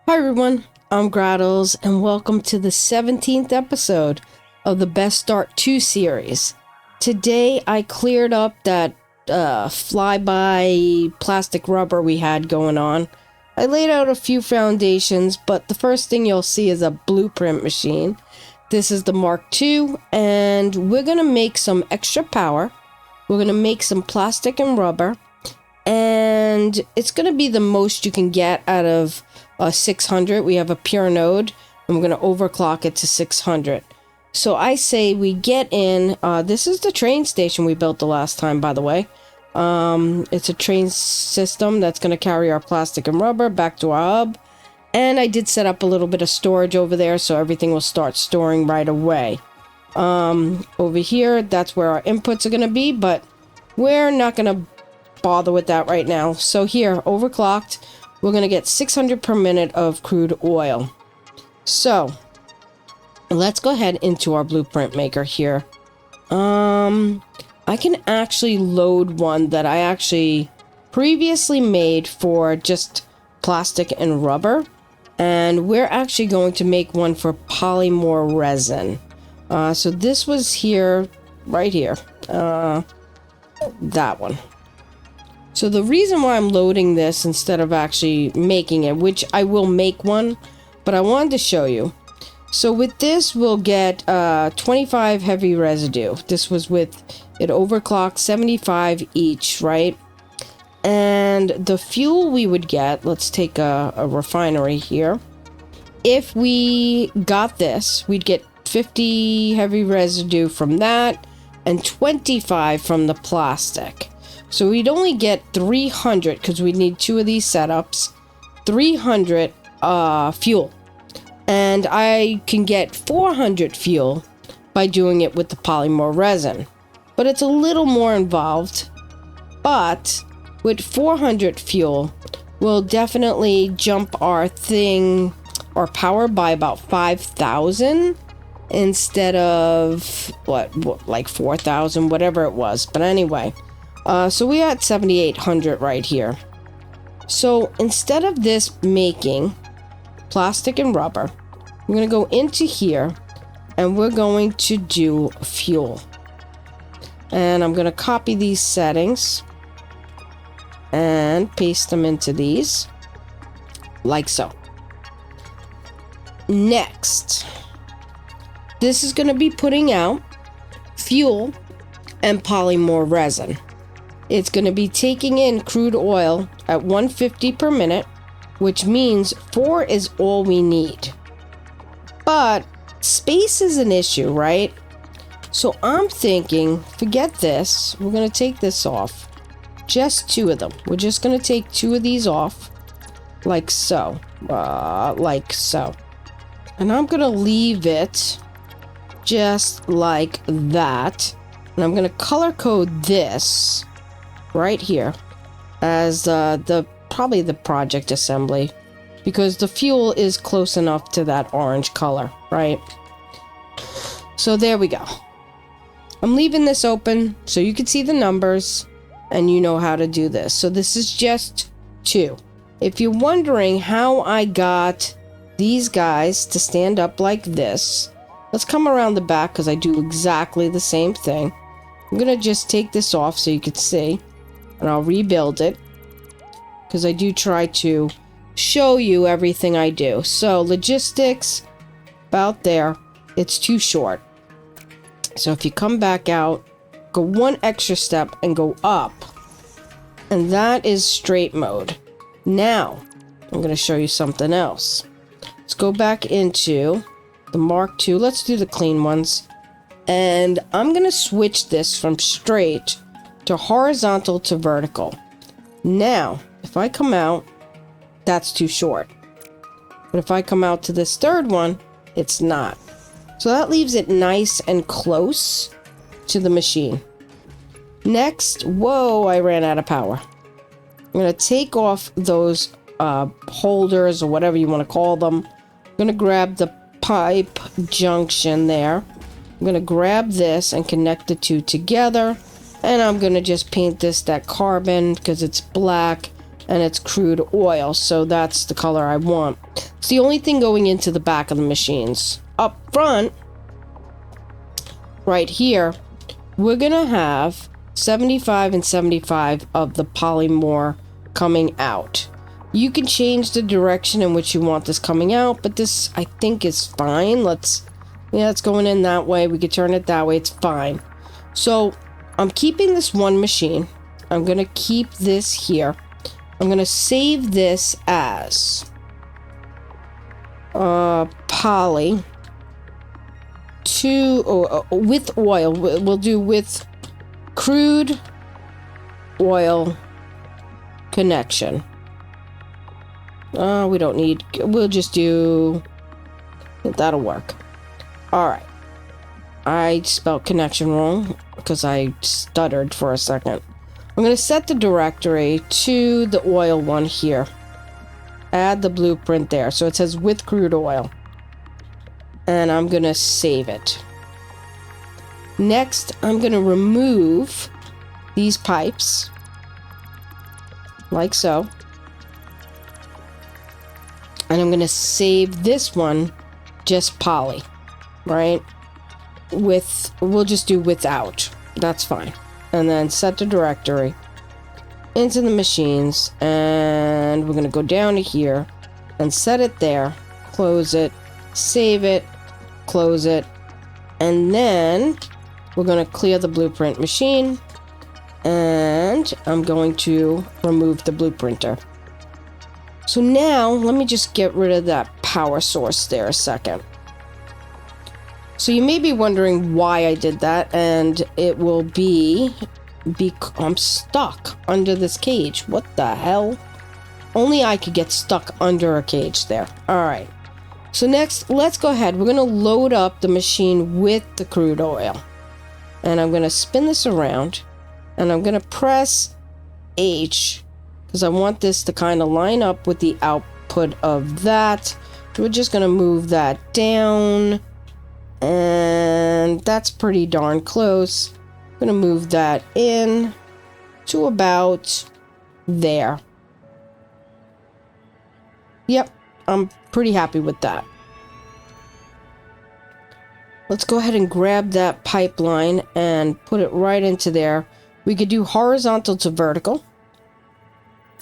Hi everyone, I'm Grahtles, and welcome to the 17th episode of the Best Start 2 series. Today I cleared up that flyby plastic rubber we had going on. I laid out a few foundations, but the first thing you'll see is a blueprint machine. This is the Mark II, and we're going to make some extra power. We're going to make some plastic and rubber, and it's going to be the most you can get out of 600. We have a pure node, and we're going to overclock it to 600. So I say we get in. This is the train station we built the last time, by the way. It's a train system that's going to carry our plastic and rubber back to our hub. And I did set up a little bit of storage over there, so everything will start storing right away. Over here, that's where our inputs are going to be, but we're not going to bother with that right now. So here, overclocked, we're going to get 600 per minute of crude oil. So let's go ahead into our blueprint maker here. I can actually load one that I actually previously made for just plastic and rubber, and we're actually going to make one for polymer resin. So this was here, right here, that one. So the reason why I'm loading this instead of actually making it, which I will make one, but I wanted to show you. So with this, we'll get 25 heavy residue. This was with it overclocked 75 each, right? And the fuel we would get, let's take a refinery here. If we got this, we'd get 50 heavy residue from that and 25 from the plastic. So we'd only get 300 because we need 2 of these setups, 300 fuel. And I can get 400 fuel by doing it with the polymer resin. But it's a little more involved. But with 400 fuel, we'll definitely jump our power by about 5,000 instead of, like 4,000, whatever it was. But anyway. So we had 7,800 right here. So instead of this making plastic and rubber, we're going to go into here and we're going to do fuel. And I'm going to copy these settings and paste them into these like so. Next, this is going to be putting out fuel and polymer resin. It's going to be taking in crude oil at 150 per minute, which means 4 is all we need. But space is an issue, right? So I'm thinking, forget this. We're going to take this off. Just 2 of them. We're just going to take 2 of these off. Like so. Like so. And I'm going to leave it just like that. And I'm going to color code this right here as probably the project assembly, because the fuel is close enough to that orange color, right? So there we go. I'm leaving this open so you can see the numbers and you know how to do this. So this is just 2. If you're wondering how I got these guys to stand up like this, let's come around the back because I do exactly the same thing. I'm gonna just take this off so you can see, and I'll rebuild it because I do try to show you everything I do. So logistics, about there, it's too short. So if you come back out, go 1 extra step and go up, and that is straight mode. Now I'm going to show you something else. Let's go back into the Mark II. Let's do the clean ones, and I'm going to switch this from straight to horizontal to vertical. Now if I come out, that's too short. But if I come out to this third one, it's not. So that leaves it nice and close to the machine. Next, whoa, I ran out of power. I'm going to take off those holders or whatever you want to call them. I'm going to grab the pipe junction there. I'm going to grab this and connect the 2 together. And I'm going to just paint this that carbon because it's black. and it's crude oil, so that's the color I want. It's the only thing going into the back of the machines. Up front, right here, we're gonna have 75 and 75 of the polymorph coming out. You can change the direction in which you want this coming out, but this I think is fine. It's going in that way. We could turn it that way. It's fine. So I'm keeping this one machine. I'm gonna keep this here. I'm gonna save this as poly with oil. We'll do with crude oil connection. We don't need, we'll just do, that'll work. All right. I spelled connection wrong because I stuttered for a second. I'm going to set the directory to the oil one here. Add the blueprint there. So it says with crude oil. And I'm going to save it. Next, I'm going to remove these pipes. Like so. And I'm going to save this one just poly. Right? We'll just do without. That's fine. And then set the directory into the machines, and we're going to go down to here and set it there, close it, save it, close it, and then we're going to clear the blueprint machine, and I'm going to remove the blueprinter. So now let me just get rid of that power source there a second. So you may be wondering why I did that, and it will be because I'm stuck under this cage. What the hell? Only I could get stuck under a cage there. All right. So next, let's go ahead. We're going to load up the machine with the crude oil. And I'm going to spin this around, and I'm going to press H because I want this to kind of line up with the output of that. We're just going to move that down. And that's pretty darn close. I'm going to move that in to about there. Yep, I'm pretty happy with that. Let's go ahead and grab that pipeline and put it right into there. We could do horizontal to vertical.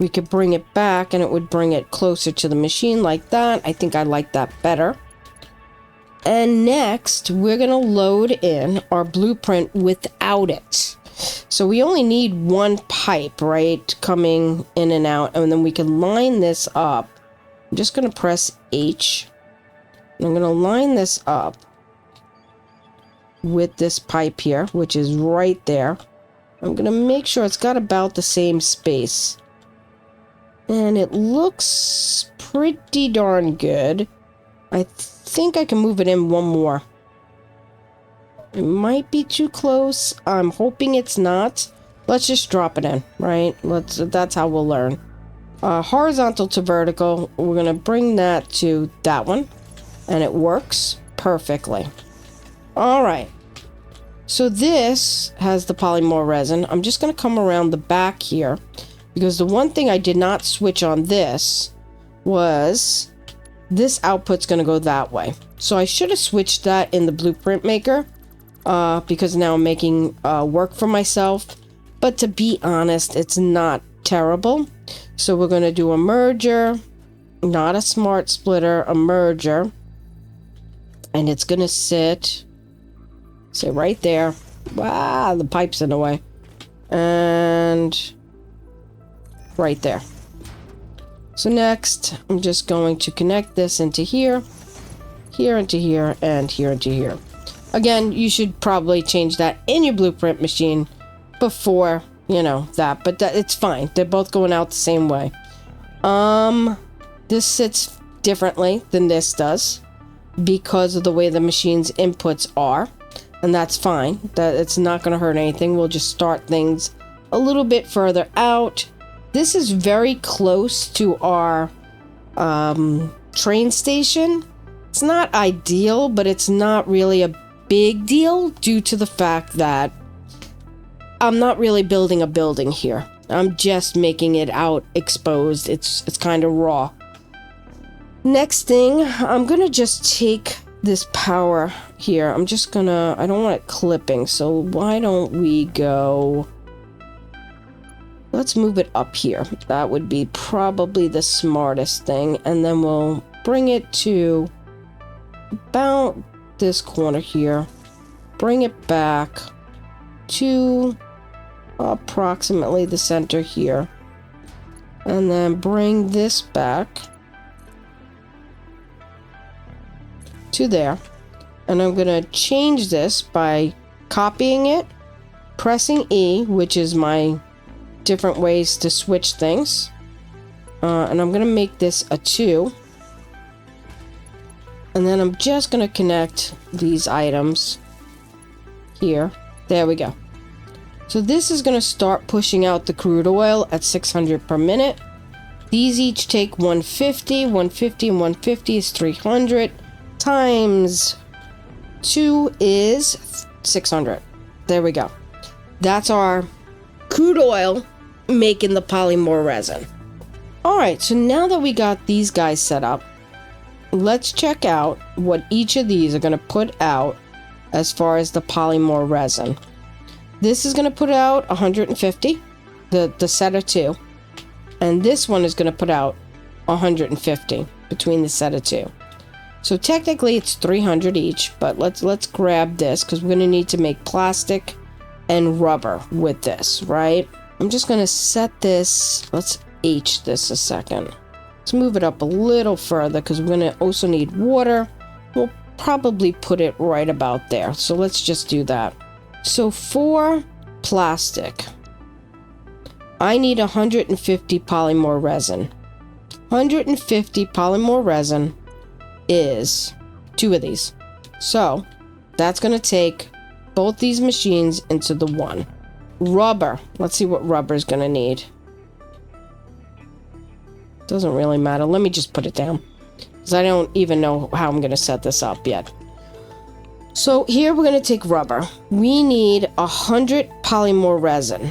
We could bring it back and it would bring it closer to the machine like that. I think I like that better. And next, we're going to load in our blueprint without it. So we only need one pipe, right, coming in and out. And then we can line this up. I'm just going to press H. And I'm going to line this up with this pipe here, which is right there. I'm going to make sure it's got about the same space. And it looks pretty darn good. I think I can move it in one more. It might be too close. I'm hoping it's not. Let's just drop it in, right? That's how we'll learn. Horizontal to vertical. We're going to bring that to that one. And it works perfectly. All right. So this has the polymorph resin. I'm just going to come around the back here. Because the one thing I did not switch on this was this output's going to go that way. So I should have switched that in the blueprint maker because now I'm making work for myself. But to be honest, it's not terrible. So we're going to do a merger, not a smart splitter, a merger. And it's going to sit, say right there. Wow, the pipe's in the way. And right there. So next, I'm just going to connect this into here, here into here, and here into here. Again, you should probably change that in your blueprint machine before, that. But it's fine. They're both going out the same way. This sits differently than this does because of the way the machine's inputs are. And that's fine. That it's not going to hurt anything. We'll just start things a little bit further out. This is very close to our train station. It's not ideal, but it's not really a big deal due to the fact that I'm not really building a building here. I'm just making it out exposed. It's kind of raw. Next thing, I'm gonna just take this power here. I don't want it clipping, so why don't we go... Let's move it up here. That would be probably the smartest thing. And then we'll bring it to about this corner here. Bring it back to approximately the center here. And then bring this back to there. And I'm going to change this by copying it, pressing E, which is my different ways to switch things. And I'm going to make this a 2. And then I'm just going to connect these items here. There we go. So this is going to start pushing out the crude oil at 600 per minute. These each take 150. 150 and 150 is 300. Times 2 is 600. There we go. That's our crude oil making the polymorph resin. Alright, so now that we got these guys set up, let's check out what each of these are going to put out as far as the polymorph resin. This is going to put out 150, the set of 2. And this one is going to put out 150 between the set of 2. So technically it's 300 each, but let's grab this because we're going to need to make plastic and rubber with this, right? I'm just going to set this, let's H this a second. Let's move it up a little further because we're going to also need water. We'll probably put it right about there. So let's just do that. So for plastic, I need 150 polymorph resin. 150 polymorph resin is 2 of these. So that's going to take both these machines into the one. Rubber. Let's see what rubber is going to need. Doesn't really matter. Let me just put it down because I don't even know how I'm going to set this up yet. So here we're going to take rubber. We need 100 polymorph resin.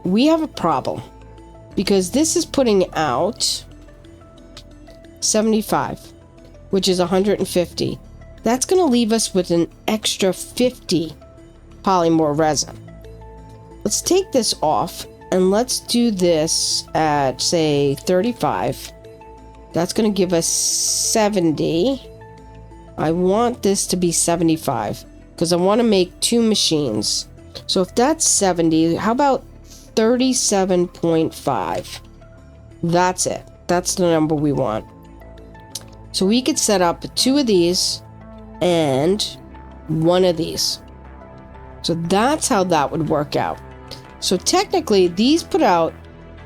We have a problem because this is putting out 75, which is 150. That's going to leave us with an extra 50 polymorph resin. Let's take this off and let's do this at, say, 35. That's going to give us 70. I want this to be 75 because I want to make 2 machines. So if that's 70, how about 37.5? That's it. That's the number we want. So we could set up 2 of these and 1 of these. So that's how that would work out. So technically, these put out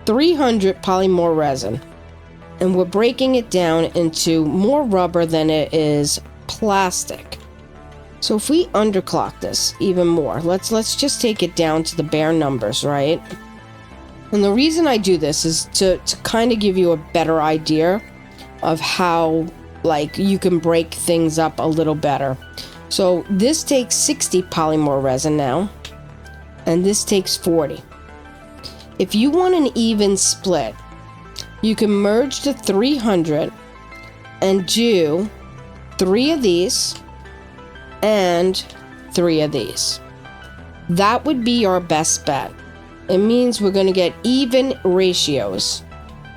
300 polymorph resin. And we're breaking it down into more rubber than it is plastic. So if we underclock this even more, let's just take it down to the bare numbers, right? And the reason I do this is to kind of give you a better idea of how, like, you can break things up a little better. So this takes 60 polymorph resin now, and this takes 40. If you want an even split, you can merge the 300 and do 3 of these and 3 of these. That would be our best bet. It means we're going to get even ratios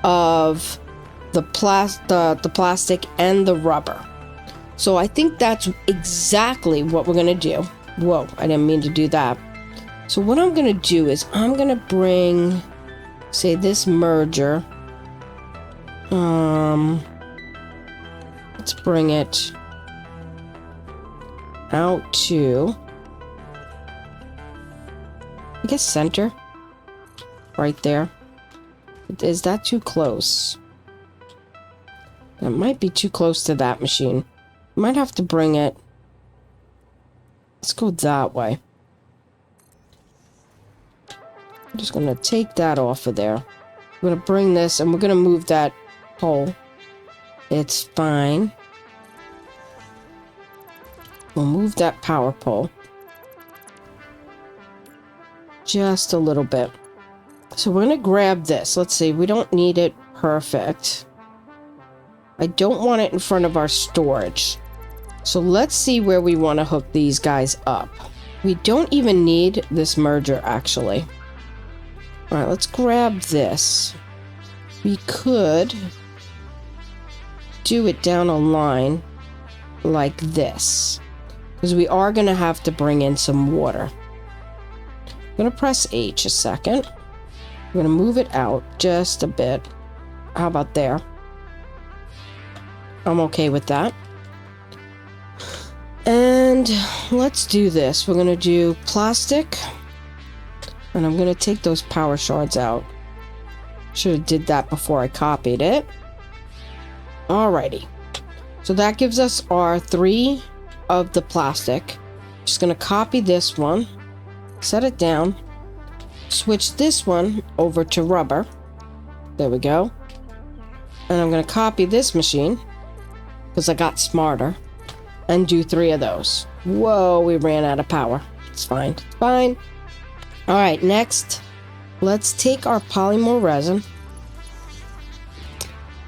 of the plastic and the rubber. So I think that's exactly what we're going to do. Whoa, I didn't mean to do that. So what I'm going to do is I'm going to bring, say, this merger. Let's bring it out to, I guess, center. Right there. Is that too close? That might be too close to that machine. Might have to bring it. Let's go that way. I'm just going to take that off of there. I'm going to bring this and we're going to move that pole. It's fine. We'll move that power pole. Just a little bit. So we're going to grab this. Let's see. We don't need it perfect. I don't want it in front of our storage. So let's see where we want to hook these guys up. We don't even need this merger, actually. All right, let's grab this. We could do it down a line like this, because we are going to have to bring in some water. I'm going to press H a second. I'm going to move it out just a bit. How about there? I'm okay with that. And let's do this. We're going to do plastic. And I'm going to take those power shards out. Should have did that before I copied it. Alrighty. So that gives us our 3 of the plastic. Just going to copy this one. Set it down. Switch this one over to rubber. There we go. And I'm going to copy this machine, because I got smarter, and do 3 of those. Whoa, we ran out of power. It's fine. It's fine. All right, next, let's take our polymer resin,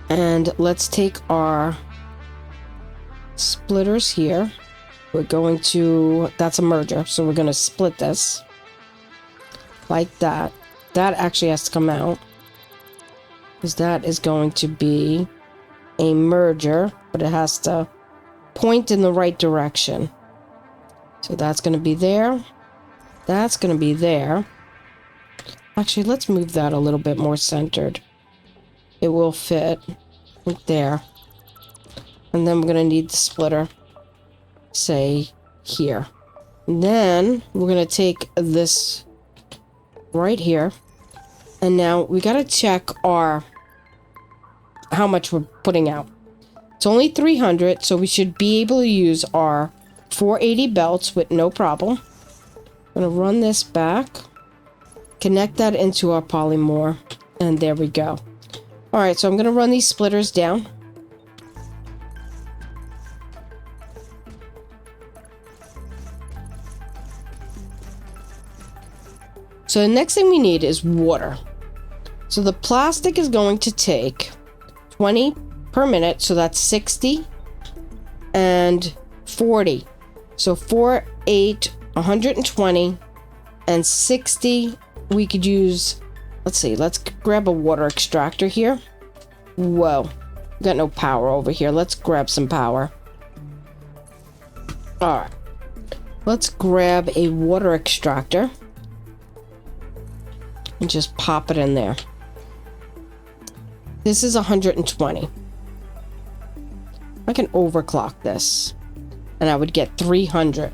and let's take our splitters here. We're going to, that's a merger, so we're going to split this like that. That actually has to come out, because that is going to be a merger, but it has to point in the right direction. So that's going to be there. That's going to be there. Actually, let's move that a little bit more centered. It will fit right there. And then we're going to need the splitter, say, here. And then we're going to take this right here. And now we got to check our how much we're putting out. It's only 300, so we should be able to use our 480 belts with no problem. I'm going to run this back, connect that into our polymer, and there we go. Alright, so I'm going to run these splitters down. So the next thing we need is water. So the plastic is going to take 20 per minute, so that's 60 and 40. So 4, 8, 120 and 60. We could use, let's see, let's grab a water extractor here. Whoa, got no power over here. Let's grab some power. All right, let's grab a water extractor and just pop it in there. This is 120. I can overclock this and I would get 300.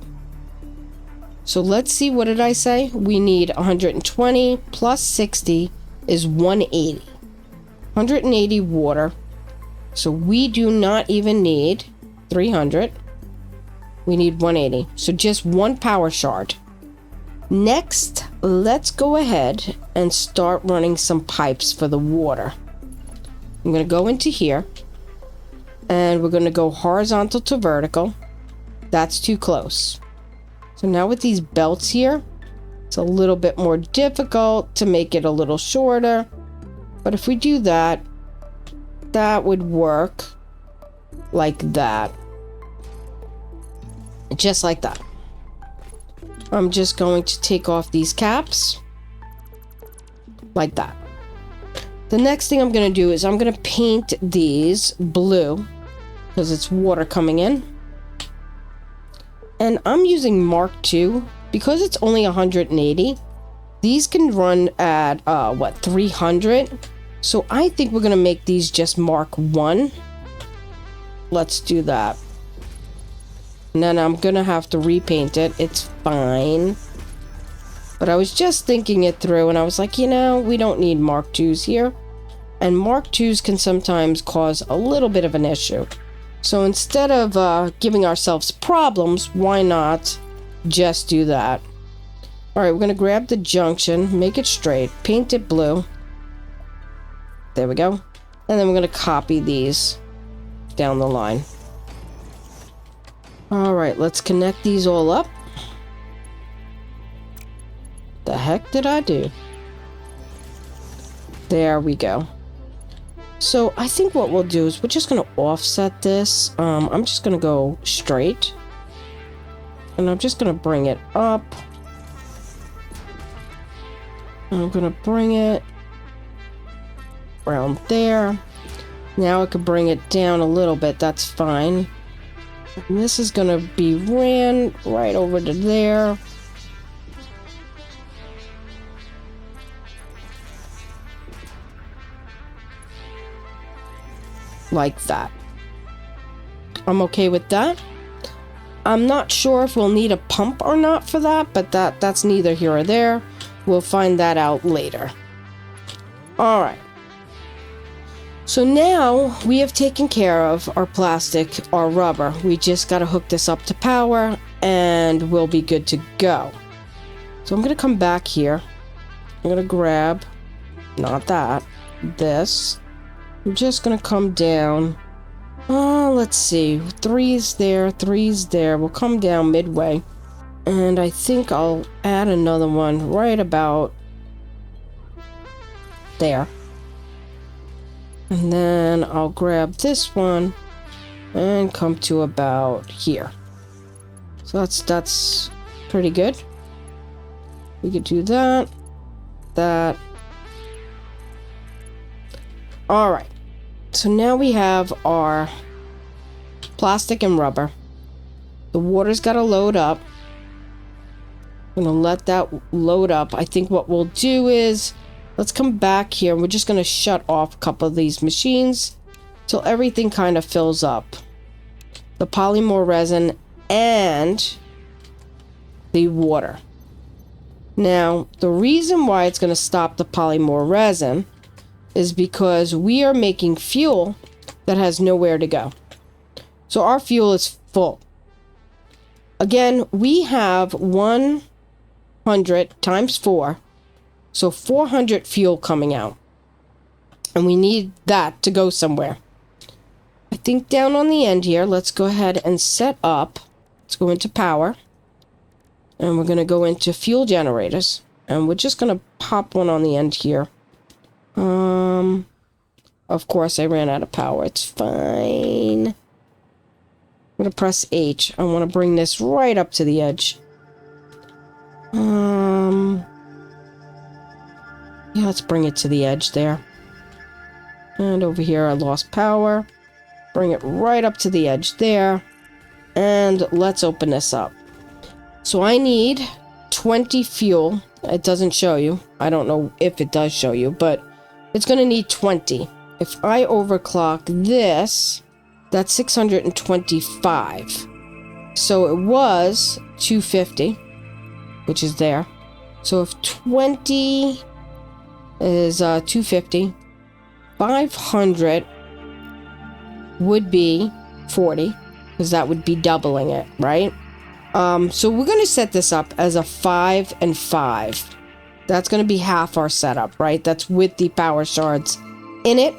So let's see, what did I say? We need 120 plus 60 is 180. 180 water. So we do not even need 300. We need 180. So just one power shard. Next, let's go ahead and start running some pipes for the water. I'm going to go into here and we're going to go horizontal to vertical. That's too close. So now with these belts here, it's a little bit more difficult to make it a little shorter. But if we do that, that would work like that. Just like that. I'm just going to take off these caps like that. The next thing I'm going to do is I'm going to paint these blue because it's water coming in. And I'm using Mark II because it's only 180. These can run at 300. So I think we're going to make these just Mark I. Let's do that. And then I'm going to have to repaint it. It's fine. But I was just thinking it through and I was like, you know, we don't need Mark IIs here. And Mark IIs can sometimes cause a little bit of an issue. So instead of giving ourselves problems, why not just do that? Alright, we're going to grab the junction, make it straight, paint it blue. There we go. And then we're going to copy these down the line. Alright, let's connect these all up. The heck did I do? There we go. So I think what we'll do is we're just going to offset this. I'm just going to go straight. And I'm just going to bring it up. I'm going to bring it around there. Now I can bring it down a little bit. That's fine. And this is going to be ran right over to there. Like that. I'm okay with that. I'm not sure if we'll need a pump or not for that, but that's neither here or there. We'll find that out later. All right. So now we have taken care of our plastic, our rubber. We just got to hook this up to power and we'll be good to go. So I'm going to come back here. I'm going to grab, not that, this. I'm just going to come down. Let's see. 3's there, 3's there. We'll come down midway. And I think I'll add another one right about there. And then I'll grab this one and come to about here. So that's pretty good. We could do that. All right. So now we have our plastic and rubber. The water's got to load up. I'm going to let that load up. I think what we'll do is, let's come back here. We're just going to shut off a couple of these machines till everything kind of fills up. The polymer resin and the water. Now, the reason why it's going to stop the polymer resin is because we are making fuel that has nowhere to go. So our fuel is full. Again, we have 100 times 4. So 400 fuel coming out. And we need that to go somewhere. I think down on the end here, let's go ahead and set up. Let's go into power. And we're going to go into fuel generators. And we're just going to pop one on the end here. Of course, I ran out of power. It's fine. I'm going to press H. I want to bring this right up to the edge. Yeah, let's bring it to the edge there. And over here, I lost power. Bring it right up to the edge there. And let's open this up. So I need 20 fuel. It doesn't show you. I don't know if it does show you, but it's going to need 20. If I overclock this, that's 625. So it was 250, which is there. So if 20 is 250, 500 would be 40, because that would be doubling it, right? So we're going to set this up as a 5 and 5. That's going to be half our setup, right? That's with the power shards in it.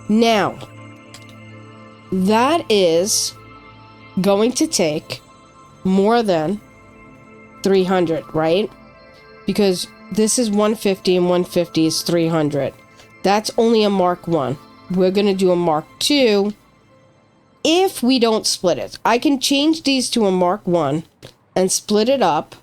Now, that is going to take more than 300, right? Because this is 150 and 150 is 300. That's only a Mark 1. We're going to do a Mark 2 if we don't split it. I can change these to a Mark 1 and split it up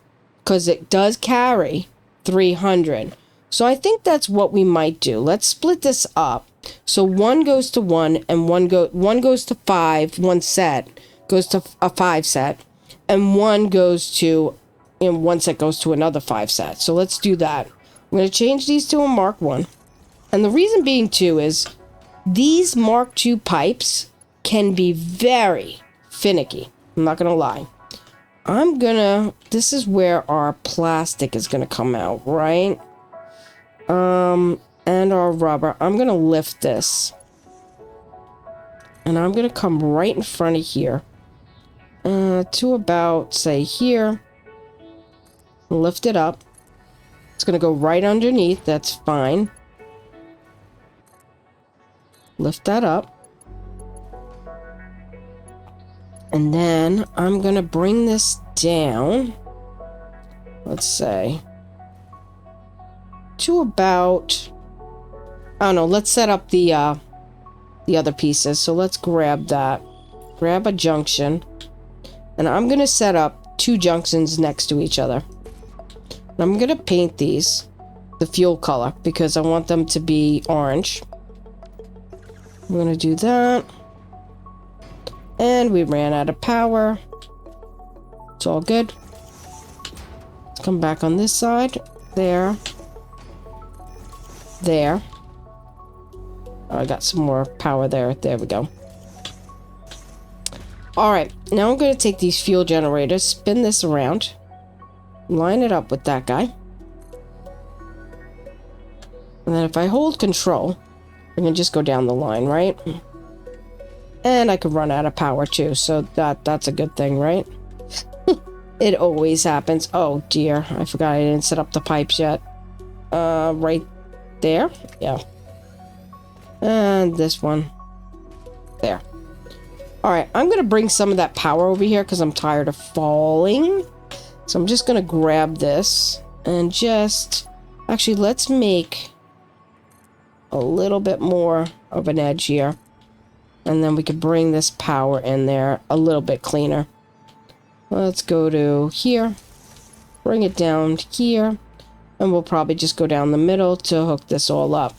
because it does carry 300. So I think that's what we might do. Let's split this up. So one goes to 1 and one goes to 5. One set goes to a 5 set, and one goes to, and one set goes to another 5 set. So let's do that. I'm going to change these to a Mark 1. And the reason being too is these Mark 2 pipes can be very finicky. I'm not going to lie. This is where our plastic is going to come out, right? And our rubber. I'm going to lift this. And I'm going to come right in front of here. To about, say, here. Lift it up. It's going to go right underneath. That's fine. Lift that up. And then I'm going to bring this down. Let's say to about Oh no, let's set up the other pieces. So let's grab that. Grab a junction. And I'm going to set up 2 junctions next to each other. And I'm going to paint these the fuel color because I want them to be orange. I'm going to do that. And we ran out of power. It's all good. Let's come back on this side. There. There. Oh, I got some more power there. There we go. Alright, now I'm going to take these fuel generators, spin this around, line it up with that guy. And then if I hold control, I can just go down the line, right? And I could run out of power too, so that's a good thing, right? It always happens. Oh dear, I forgot I didn't set up the pipes yet. Right there? Yeah. And this one. There. Alright, I'm going to bring some of that power over here because I'm tired of falling. So I'm just going to grab this and just... Actually, let's make a little bit more of an edge here. And then we could bring this power in there a little bit cleaner. Let's go to here. Bring it down here. And we'll probably just go down the middle to hook this all up.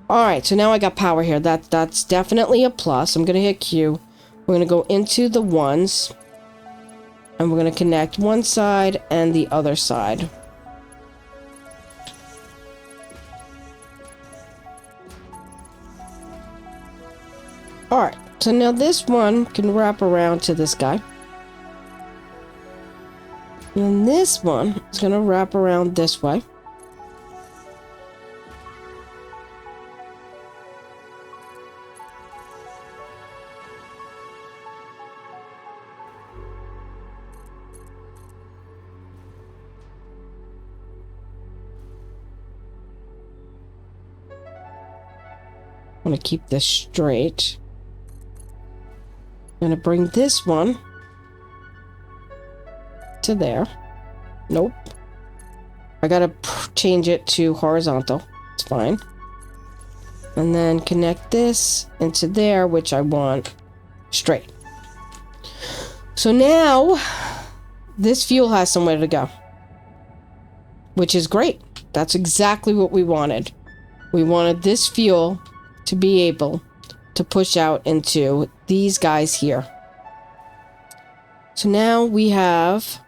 Alright, so now I got power here. That's definitely a plus. I'm going to hit Q. We're going to go into the ones. And we're going to connect one side and the other side. Alright, so now this one can wrap around to this guy. And this one is going to wrap around this way. I'm going to keep this straight. I'm going to bring this one to there. Nope. I got to change it to horizontal. It's fine. And then connect this into there, which I want straight. So now this fuel has somewhere to go, which is great. That's exactly what we wanted. We wanted this fuel to be able to push out into these guys here. So now we have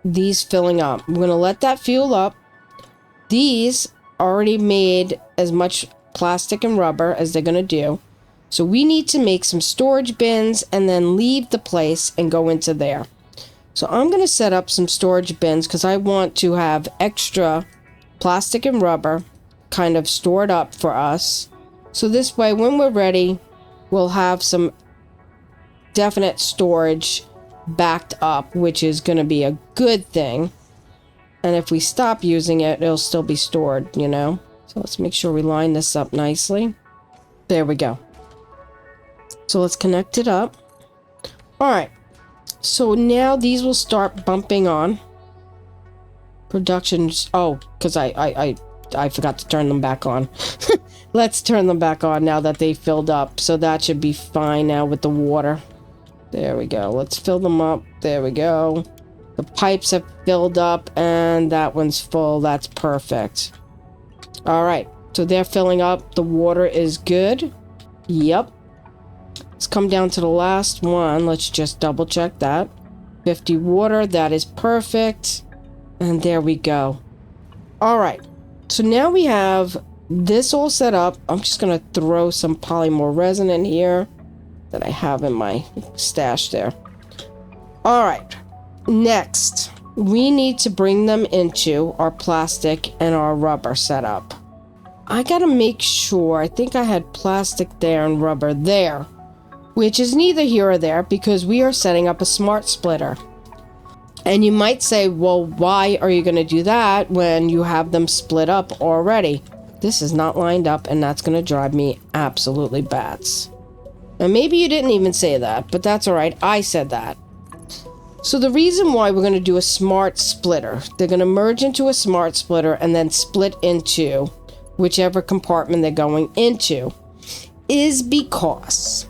these filling up. We're going to let that fuel up. These already made as much plastic and rubber as they're going to do. So we need to make some storage bins and then leave the place and go into there. So I'm going to set up some storage bins because I want to have extra plastic and rubber kind of stored up for us. So this way, when we're ready, we'll have some definite storage backed up, which is going to be a good thing. And if we stop using it, it'll still be stored, you know? So let's make sure we line this up nicely. There we go. So let's connect it up. All right. So now these will start bumping on. Productions. Oh, because I forgot to turn them back on. Let's turn them back on now that they filled up. So that should be fine now with the water. There we go. Let's fill them up. There we go. The pipes have filled up and that one's full. That's perfect. All right. So they're filling up. The water is good. Yep. Let's come down to the last one. Let's just double check that. 50 water. That is perfect. And there we go. All right. So now we have this all set up. I'm just going to throw some polymer resin in here that I have in my stash there. All right. Next, we need to bring them into our plastic and our rubber setup. I got to make sure. I think I had plastic there and rubber there, which is neither here or there because we are setting up a smart splitter. And you might say, well, why are you going to do that when you have them split up already? This is not lined up, and that's going to drive me absolutely bats. And maybe you didn't even say that, but that's all right. I said that. So the reason why we're going to do a smart splitter, they're going to merge into a smart splitter and then split into whichever compartment they're going into, is because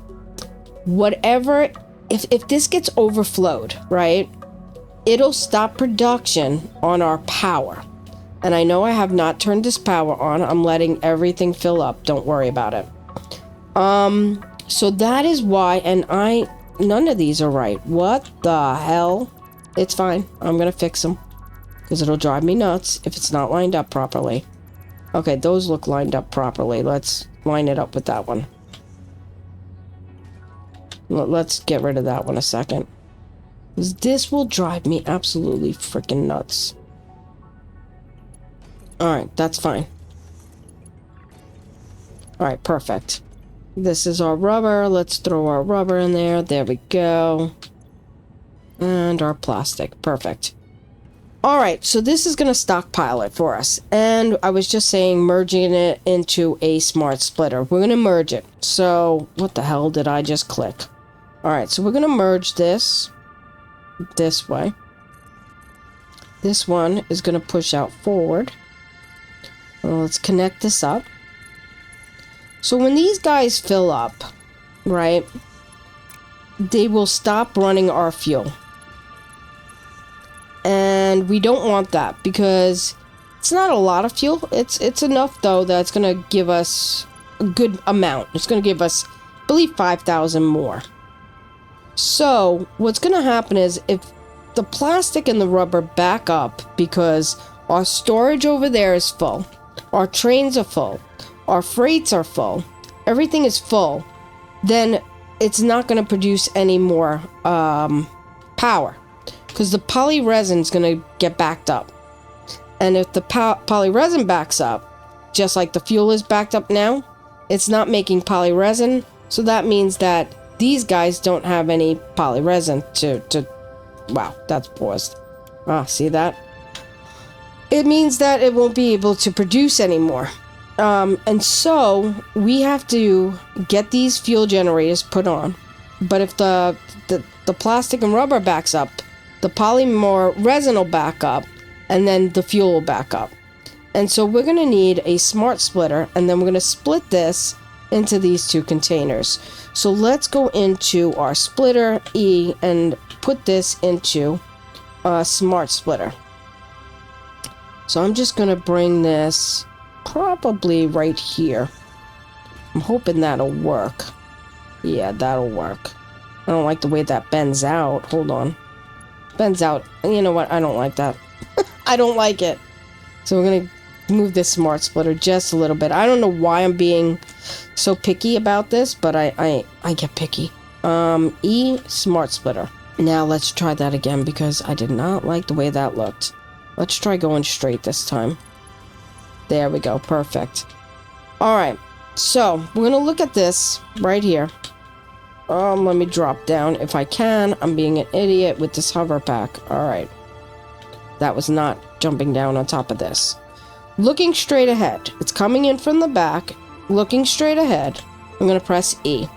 whatever, if this gets overflowed, right, it'll stop production on our power. And I know I have not turned this power on. I'm letting everything fill up. Don't worry about it. So that is why, and none of these are right. What the hell? It's fine. I'm gonna fix them. Because it'll drive me nuts if it's not lined up properly. Okay, those look lined up properly. Let's line it up with that one. Let's get rid of that one a second. This will drive me absolutely freaking nuts. Alright, that's fine. Alright, perfect. This is our rubber. Let's throw our rubber in there. There we go. And our plastic. Perfect. Alright, so this is going to stockpile it for us. And I was just saying merging it into a smart splitter. We're going to merge it. So, what the hell did I just click? Alright, so we're going to merge this way. This one is going to push out forward. Well, let's connect this up. So when these guys fill up, right, they will stop running our fuel. And we don't want that because it's not a lot of fuel. It's enough, though, that it's going to give us a good amount. It's going to give us, I believe, 5,000 more. So what's going to happen is if the plastic and the rubber back up because our storage over there is full, our trains are full, our freights are full, everything is full, then it's not going to produce any more power. Because the poly resin is going to get backed up. And if the poly resin backs up, just like the fuel is backed up now, it's not making poly resin. So that means that these guys don't have any poly resin to wow, that's paused. Ah, see that? It means that it won't be able to produce anymore. And so we have to get these fuel generators put on. But if the plastic and rubber backs up, the polymer resin will back up, and then the fuel will back up. And so we're going to need a smart splitter, and then we're going to split this into these two containers. So let's go into our splitter E and put this into a smart splitter. So I'm just going to bring this probably right here. I'm hoping that'll work. Yeah, that'll work. I don't like the way that bends out. Hold on. Bends out. You know what? I don't like that. I don't like it. So we're going to move this smart splitter just a little bit. I don't know why I'm being so picky about this, but I get picky. E, smart splitter. Now let's try that again because I did not like the way that looked. Let's try going straight this time. There we go. Perfect. Alright. So, we're going to look at this right here. Let me drop down if I can. I'm being an idiot with this hover pack. Alright. That was not jumping down on top of this. Looking straight ahead. It's coming in from the back. Looking straight ahead. I'm going to press E.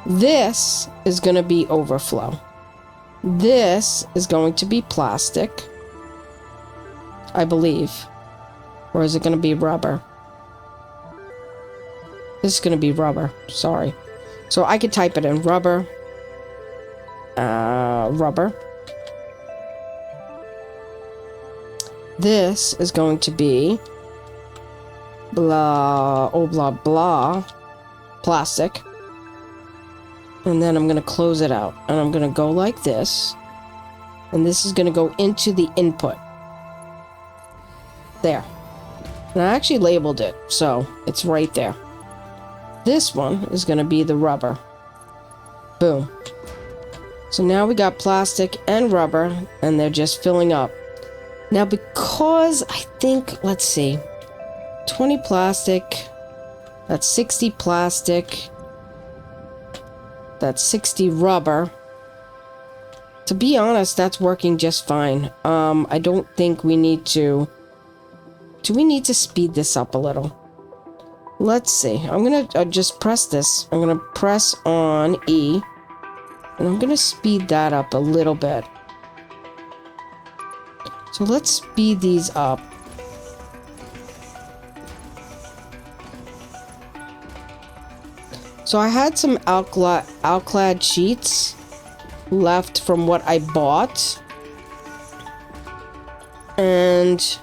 This is going to be overflow. This is going to be plastic, I believe. Or is it going to be rubber? This is going to be rubber. Sorry. So I could type it in. Rubber. Rubber. This is going to be blah, oh, blah, blah, plastic. And then I'm going to close it out. And I'm going to go like this. And this is going to go into the input. There. And I actually labeled it, so it's right there. This one is going to be the rubber. Boom. So now we got plastic and rubber, and they're just filling up. Now because I think, let's see, 20 plastic, that's 60 plastic, that's 60 rubber. To be honest, that's working just fine. I don't think we need to... Do we need to speed this up a little? Let's see. I'm going to just press this. I'm going to press on E. And I'm going to speed that up a little bit. So let's speed these up. So I had some alclad sheets left from what I bought. And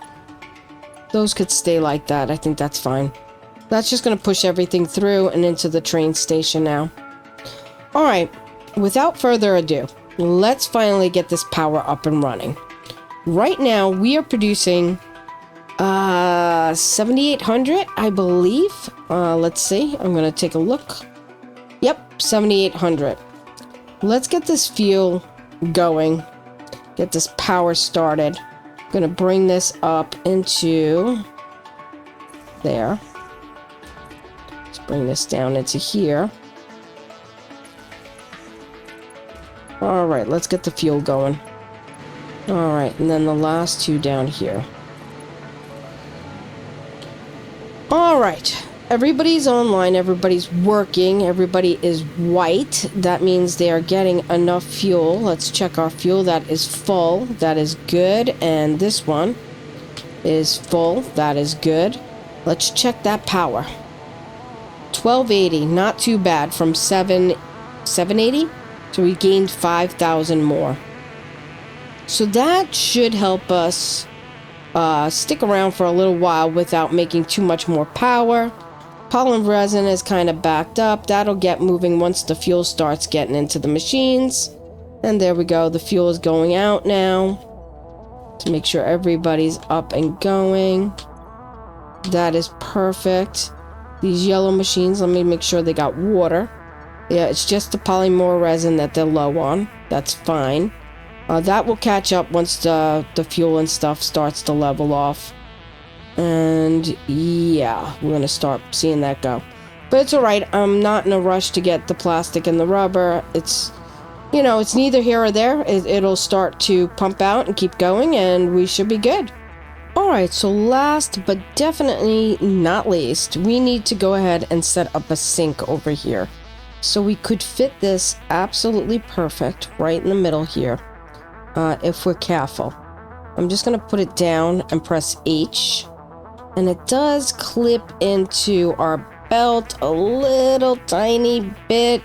those could stay like that. I think that's fine. That's just going to push everything through and into the train station now. Alright, without further ado, let's finally get this power up and running. Right now, we are producing 7,800, I believe. Let's see. I'm going to take a look. Yep, 7,800. Let's get this fuel going. Get this power started. I'm going to bring this up into there. Let's bring this down into here. Alright, let's get the fuel going. Alright, and then the last two down here. Alright, everybody's online, everybody's working, everybody is white. That means they are getting enough fuel. Let's check our fuel. That is full. That is good. And this one is full. That is good. Let's check that power. 1280, not too bad. From 780, so we gained 5,000 more. So that should help us stick around for a little while without making too much more power. Pollen resin is kind of backed up. That'll get moving once the fuel starts getting into the machines. And there we go. The fuel is going out now. To make sure everybody's up and going. That is perfect. These yellow machines, let me make sure they got water. Yeah, it's just the polymer resin that they're low on. That's fine. That will catch up once the fuel and stuff starts to level off. And yeah, we're going to start seeing that go. But it's alright. I'm not in a rush to get the plastic and the rubber. It's, you know, it's neither here or there. It'll start to pump out and keep going, and we should be good. Alright, so last but definitely not least, we need to go ahead and set up a sink over here. So we could fit this absolutely perfect right in the middle here. If we're careful. I'm just going to put it down and press H. And it does clip into our belt a little tiny bit.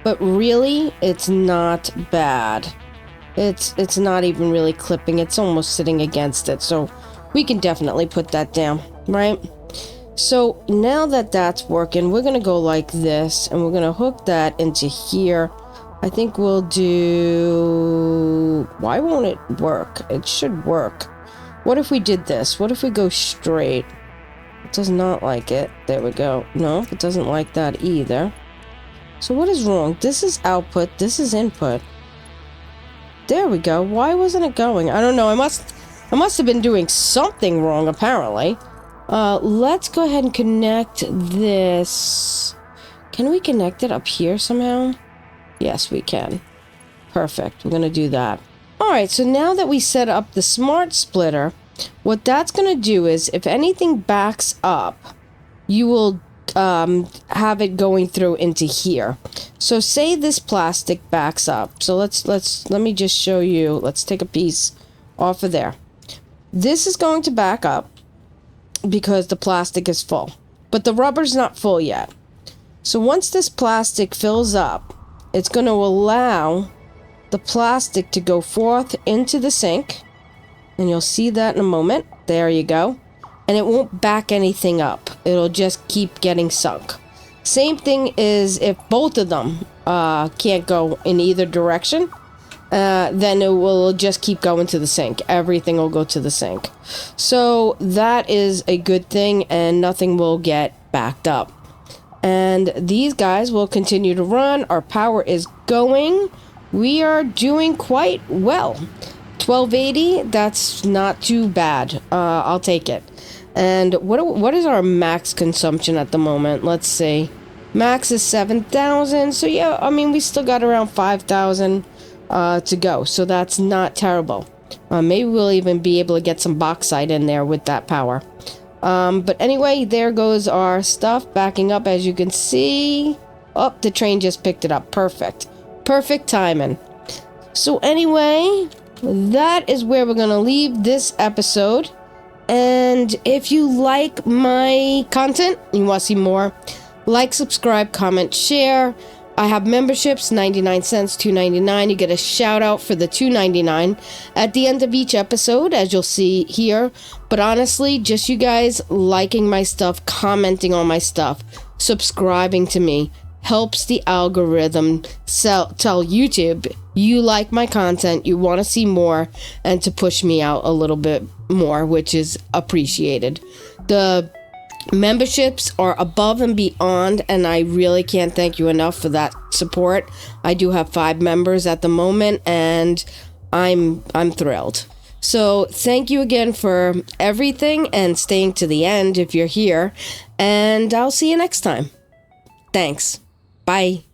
But really, it's not bad. It's not even really clipping. It's almost sitting against it. So we can definitely put that down, right? So now that that's working, we're going to go like this. And we're going to hook that into here. I think we'll do... Why won't it work? It should work. What if we did this? What if we go straight? It does not like it. There we go. No, it doesn't like that either. So what is wrong? This is output. This is input. There we go. Why wasn't it going? I don't know. I must have been doing something wrong, apparently. Let's go ahead and connect this. Can we connect it up here somehow? Yes, we can. Perfect. We're going to do that. Alright, so now that we set up the smart splitter, what that's going to do is, if anything backs up, you will have it going through into here. So say this plastic backs up. So let me just show you. Let's take a piece off of there. This is going to back up because the plastic is full. But the rubber's not full yet. So once this plastic fills up, it's going to allow the plastic to go forth into the sink. And you'll see that in a moment. There you go. And it won't back anything up. It'll just keep getting sunk. Same thing is if both of them can't go in either direction. Then it will just keep going to the sink. Everything will go to the sink. So that is a good thing, and nothing will get backed up. And these guys will continue to run. Our power is going. We are doing quite well. 1280, that's not too bad. I'll take it. And what is our max consumption at the moment? Let's see. Max is 7,000. So yeah, I mean, we still got around 5,000 to go. So that's not terrible. Maybe we'll even be able to get some bauxite in there with that power. But anyway, there goes our stuff backing up, as you can see. Oh, the train just picked it up. Perfect. Perfect timing. So anyway, that is where we're going to leave this episode. And if you like my content, you want to see more, Like, subscribe, comment, share. I have memberships, 99 cents, $2.99. You get a shout out for the $2.99 at the end of each episode, as you'll see here. But honestly, just you guys liking my stuff, commenting on my stuff, subscribing to me helps the algorithm tell YouTube you like my content, you want to see more, and to push me out a little bit more, which is appreciated. The memberships are above and beyond, and I really can't thank you enough for that support. I do have 5 members at the moment, and I'm thrilled. So thank you again for everything and staying to the end if you're here, and I'll see you next time. Thanks. Bye.